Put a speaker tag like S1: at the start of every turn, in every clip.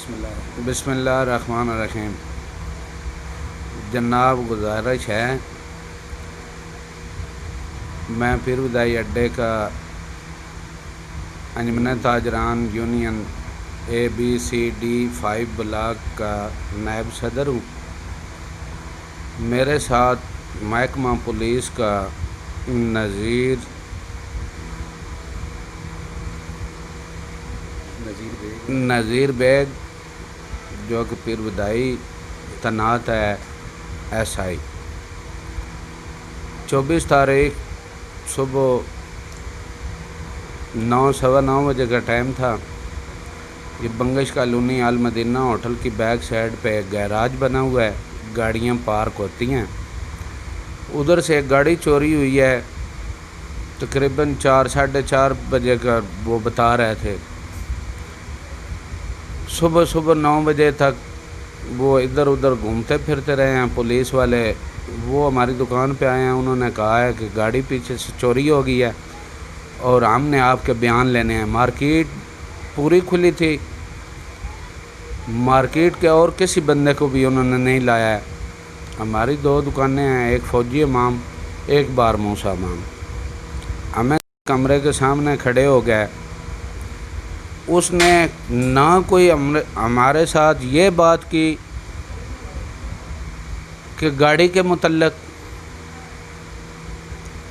S1: بسم اللہ الرحمن الرحیم۔ جناب گزارش ہے، میں پھر ودائی اڈے کا انجمن تاجران یونین ABCD5 بلاک کا نائب صدر ہوں۔ میرے ساتھ محکمہ پولیس کا نذیر بیگ جو کہ پھر ودائی تعینات ہے SI۔ 24 تاریخ صبح 9:15 بجے کا ٹائم تھا۔ یہ بنگش کالونی المدینہ ہوٹل کی بیک سائڈ پہ ایک گیراج بنا ہوا ہے، گاڑیاں پارک ہوتی ہیں۔ ادھر سے ایک گاڑی چوری ہوئی ہے، تقریباً 4-4:30 بجے کا وہ بتا رہے تھے۔ صبح 9 بجے تک وہ ادھر ادھر گھومتے پھرتے رہے ہیں۔ پولیس والے وہ ہماری دکان پہ آئے ہیں، انہوں نے کہا ہے کہ گاڑی پیچھے سے چوری ہو گئی ہے اور ہم نے آپ کے بیان لینے ہیں۔ مارکیٹ پوری کھلی تھی، مارکیٹ کے اور کسی بندے کو بھی انہوں نے نہیں لایا ہے۔ ہماری 2 دکانیں ہیں، ایک فوجی امام، ایک بار موسیٰ امام۔ ہمیں کمرے کے سامنے کھڑے ہو گئے۔ اس نے نہ کوئی ہمارے ساتھ یہ بات کی کہ گاڑی کے متعلق،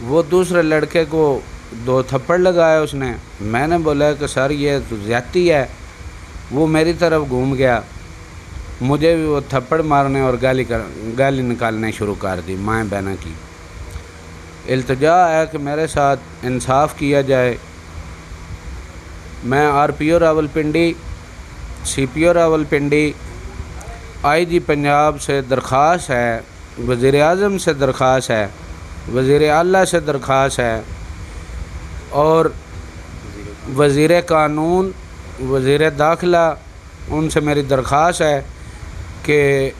S1: وہ دوسرے لڑکے کو 2 تھپڑ لگائے اس نے۔ میں نے بولا کہ سر یہ تو زیادتی ہے۔ وہ میری طرف گھوم گیا، مجھے بھی وہ تھپڑ مارنے اور گالی نکالنے شروع کر دی، مائیں بہنوں کی۔ التجا ہے کہ میرے ساتھ انصاف کیا جائے۔ میں RPO Rawalpindi, CPO Rawalpindi, IG Punjab سے درخواست ہے، وزیر اعظم سے درخواست ہے، وزیر اعلیٰ سے درخواست ہے اور وزیر قانون، وزیر داخلہ، ان سے میری درخواست ہے کہ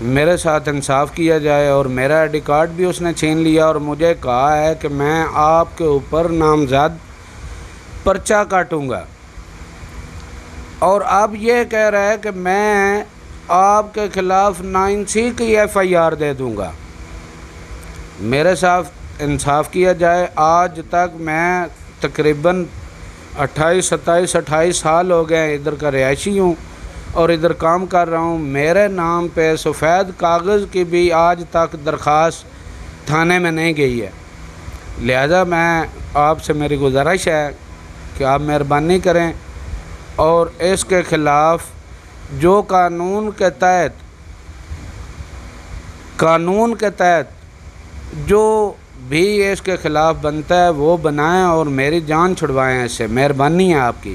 S1: میرے ساتھ انصاف کیا جائے۔ اور میرا ID کارڈ بھی اس نے چھین لیا اور مجھے کہا ہے کہ میں آپ کے اوپر نامزد پرچہ کاٹوں گا، اور اب یہ کہہ رہا ہے کہ میں آپ کے خلاف 9C کی FIR دے دوں گا۔ میرے ساتھ انصاف کیا جائے۔ آج تک میں تقریباً 28 سال ہو گئے ادھر کا رہائشی ہوں اور ادھر کام کر رہا ہوں۔ میرے نام پہ سفید کاغذ کی بھی آج تک درخواست تھانے میں نہیں گئی ہے۔ لہذا میں آپ سے میری گزارش ہے کہ آپ مہربانی کریں اور اس کے خلاف جو قانون کے تحت جو بھی اس کے خلاف بنتا ہے وہ بنائیں اور میری جان چھڑوائیں۔ اس سے مہربانی ہے آپ کی۔